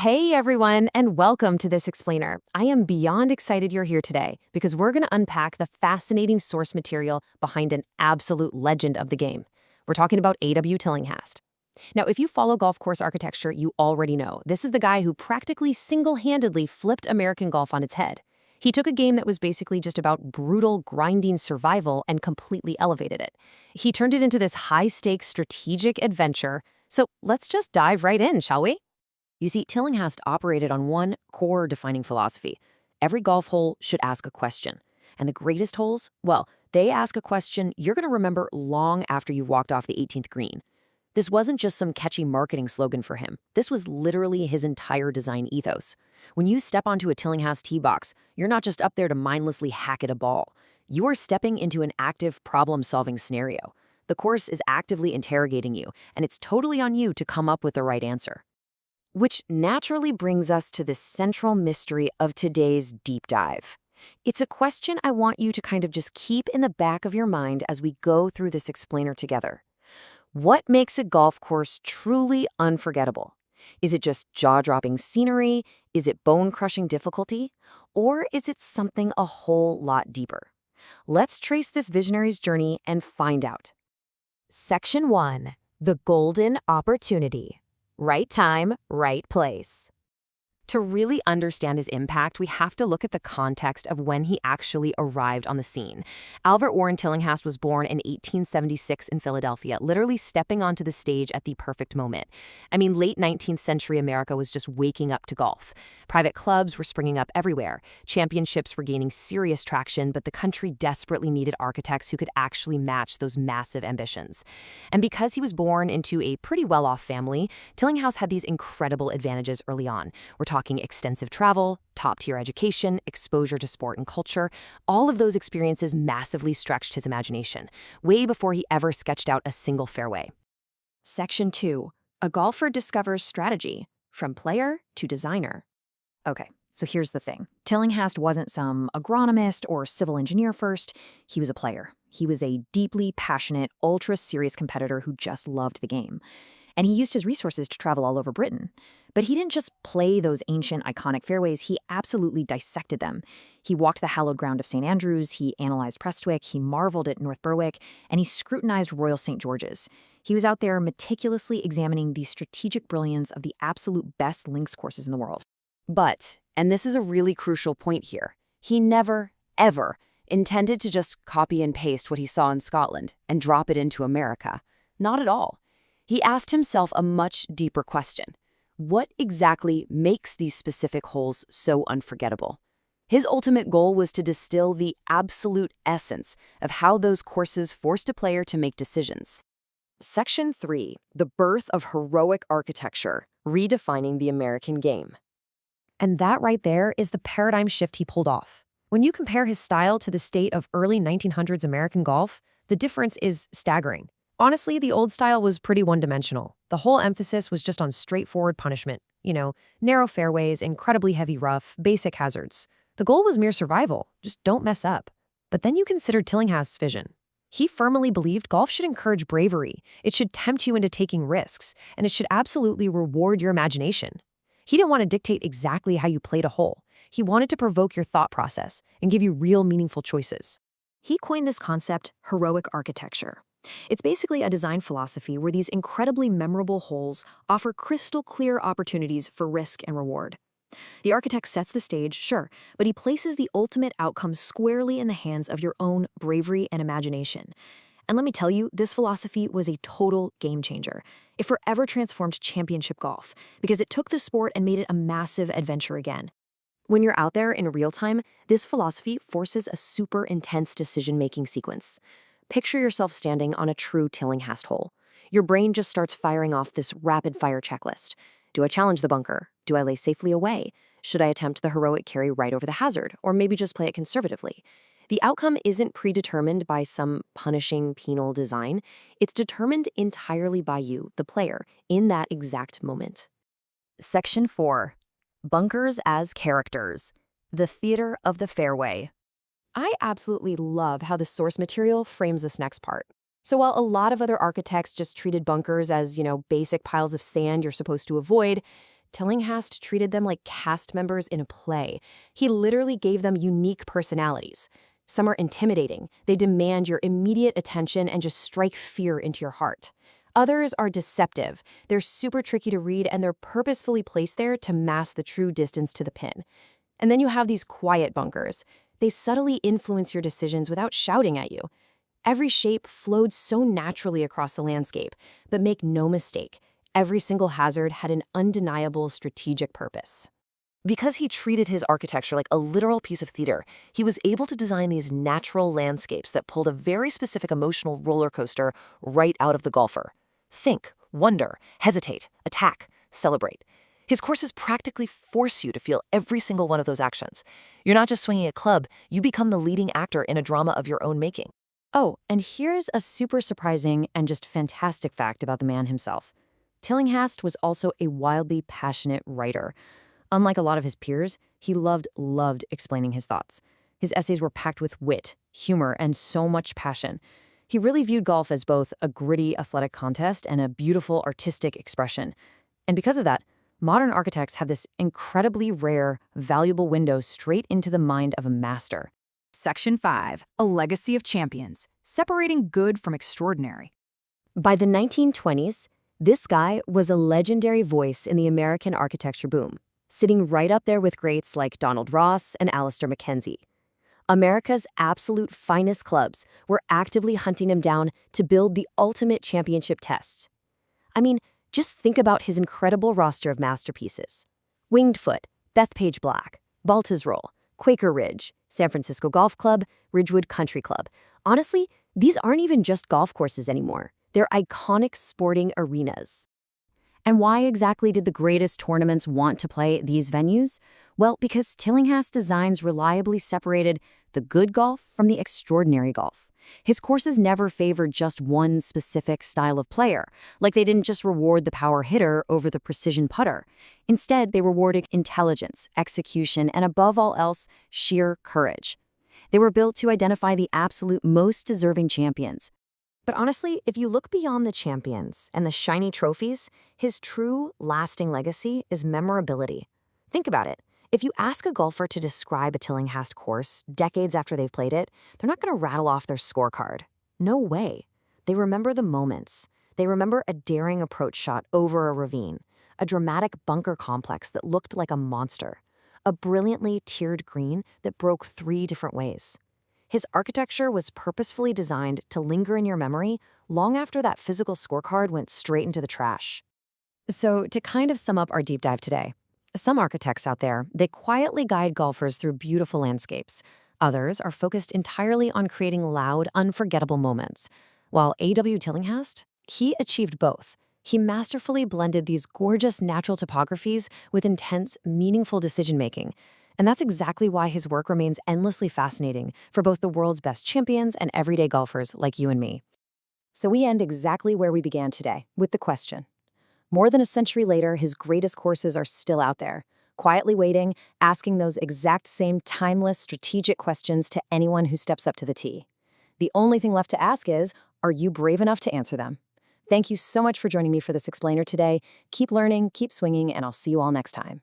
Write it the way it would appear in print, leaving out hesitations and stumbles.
Hey everyone, and welcome to This Explainer. I am beyond excited you're here today because we're going to unpack the fascinating source material behind an absolute legend of the game. We're talking about A.W. Tillinghast. Now, if you follow golf course architecture, you already know this is the guy who practically single-handedly flipped American golf on its head. He took a game that was basically just about brutal, grinding survival and completely elevated it. He turned it into this high-stakes strategic adventure. So let's just dive right in, shall we? You see, Tillinghast operated on one core defining philosophy. Every golf hole should ask a question. And the greatest holes, well, they ask a question you're going to remember long after you've walked off the 18th green. This wasn't just some catchy marketing slogan for him. This was literally his entire design ethos. When you step onto a Tillinghast tee box, you're not just up there to mindlessly hack at a ball. You are stepping into an active problem-solving scenario. The course is actively interrogating you, and it's totally on you to come up with the right answer. Which naturally brings us to the central mystery of today's deep dive. It's a question I want you to kind of just keep in the back of your mind as we go through this explainer together. What makes a golf course truly unforgettable? Is it just jaw-dropping scenery? Is it bone-crushing difficulty? Or is it something a whole lot deeper? Let's trace this visionary's journey and find out. Section 1. The Golden Opportunity. Right time, right place. To really understand his impact, we have to look at the context of when he actually arrived on the scene. Albert Warren Tillinghast was born in 1876 in Philadelphia, literally stepping onto the stage at the perfect moment. I mean, late 19th century America was just waking up to golf. Private clubs were springing up everywhere. Championships were gaining serious traction, but the country desperately needed architects who could actually match those massive ambitions. And because he was born into a pretty well-off family, Tillinghast had these incredible advantages early on. We're talking extensive travel, top-tier education, exposure to sport and culture. All of those experiences massively stretched his imagination, way before he ever sketched out a single fairway. Section 2. A golfer discovers strategy, from player to designer. Okay, so here's the thing. Tillinghast wasn't some agronomist or civil engineer first. He was a player. He was a deeply passionate, ultra-serious competitor who just loved the game. And he used his resources to travel all over Britain. But he didn't just play those ancient, iconic fairways, he absolutely dissected them. He walked the hallowed ground of St. Andrews, he analyzed Prestwick, he marveled at North Berwick, and he scrutinized Royal St. George's. He was out there meticulously examining the strategic brilliance of the absolute best links courses in the world. But, and this is a really crucial point here, he never, ever intended to just copy and paste what he saw in Scotland and drop it into America. Not at all. He asked himself a much deeper question. What exactly makes these specific holes so unforgettable? His ultimate goal was to distill the absolute essence of how those courses forced a player to make decisions. Section 3. The Birth of Heroic Architecture, Redefining the American Game. And that right there is the paradigm shift he pulled off. When you compare his style to the state of early 1900s American golf, the difference is staggering. Honestly, the old style was pretty one-dimensional. The whole emphasis was just on straightforward punishment. Narrow fairways, incredibly heavy rough, basic hazards. The goal was mere survival. Just don't mess up. But then you consider Tillinghast's vision. He firmly believed golf should encourage bravery. It should tempt you into taking risks, and it should absolutely reward your imagination. He didn't want to dictate exactly how you played a hole. He wanted to provoke your thought process and give you real meaningful choices. He coined this concept, heroic architecture. It's basically a design philosophy where these incredibly memorable holes offer crystal-clear opportunities for risk and reward. The architect sets the stage, sure, but he places the ultimate outcome squarely in the hands of your own bravery and imagination. And let me tell you, this philosophy was a total game changer. It forever transformed championship golf because it took the sport and made it a massive adventure again. When you're out there in real time, this philosophy forces a super intense decision-making sequence. Picture yourself standing on a true Tillinghast hole. Your brain just starts firing off this rapid-fire checklist. Do I challenge the bunker? Do I lay safely away? Should I attempt the heroic carry right over the hazard, or maybe just play it conservatively? The outcome isn't predetermined by some punishing penal design. It's determined entirely by you, the player, in that exact moment. Section 4. Bunkers as Characters. The Theater of the Fairway. I absolutely love how the source material frames this next part. So while a lot of other architects just treated bunkers as, basic piles of sand you're supposed to avoid, Tillinghast treated them like cast members in a play. He literally gave them unique personalities. Some are intimidating. They demand your immediate attention and just strike fear into your heart. Others are deceptive. They're super tricky to read, and they're purposefully placed there to mask the true distance to the pin. And then you have these quiet bunkers. They subtly influence your decisions without shouting at you. Every shape flowed so naturally across the landscape, but make no mistake, every single hazard had an undeniable strategic purpose. Because he treated his architecture like a literal piece of theater, he was able to design these natural landscapes that pulled a very specific emotional roller coaster right out of the golfer. Think, wonder, hesitate, attack, celebrate. His courses practically force you to feel every single one of those actions. You're not just swinging a club, you become the leading actor in a drama of your own making. Oh, and here's a super surprising and just fantastic fact about the man himself. Tillinghast was also a wildly passionate writer. Unlike a lot of his peers, he loved explaining his thoughts. His essays were packed with wit, humor, and so much passion. He really viewed golf as both a gritty athletic contest and a beautiful artistic expression. And because of that, modern architects have this incredibly rare, valuable window straight into the mind of a master. Section 5. A Legacy of Champions. Separating good from extraordinary. By the 1920s, this guy was a legendary voice in the American architecture boom, sitting right up there with greats like Donald Ross and Alistair Mackenzie. America's absolute finest clubs were actively hunting him down to build the ultimate championship tests. I mean, just think about his incredible roster of masterpieces. Winged Foot, Bethpage Black, Balta's Roll, Quaker Ridge, San Francisco Golf Club, Ridgewood Country Club. Honestly, these aren't even just golf courses anymore. They're iconic sporting arenas. And why exactly did the greatest tournaments want to play these venues? Well, because Tillinghast designs reliably separated the good golf from the extraordinary golf. His courses never favored just one specific style of player, like they didn't just reward the power hitter over the precision putter. Instead, they rewarded intelligence, execution, and above all else, sheer courage. They were built to identify the absolute most deserving champions. But honestly, if you look beyond the champions and the shiny trophies, his true, lasting legacy is memorability. Think about it. If you ask a golfer to describe a Tillinghast course decades after they've played it, they're not going to rattle off their scorecard. No way. They remember the moments. They remember a daring approach shot over a ravine, a dramatic bunker complex that looked like a monster, a brilliantly tiered green that broke 3 different ways. His architecture was purposefully designed to linger in your memory long after that physical scorecard went straight into the trash. So, to kind of sum up our deep dive today, some architects out there, they quietly guide golfers through beautiful landscapes. Others are focused entirely on creating loud, unforgettable moments. While A.W. Tillinghast, he achieved both. He masterfully blended these gorgeous natural topographies with intense, meaningful decision-making. And that's exactly why his work remains endlessly fascinating for both the world's best champions and everyday golfers like you and me. So we end exactly where we began today, with the question. More than a century later, his greatest courses are still out there, quietly waiting, asking those exact same timeless, strategic questions to anyone who steps up to the tee. The only thing left to ask is, are you brave enough to answer them? Thank you so much for joining me for this explainer today. Keep learning, keep swinging, and I'll see you all next time.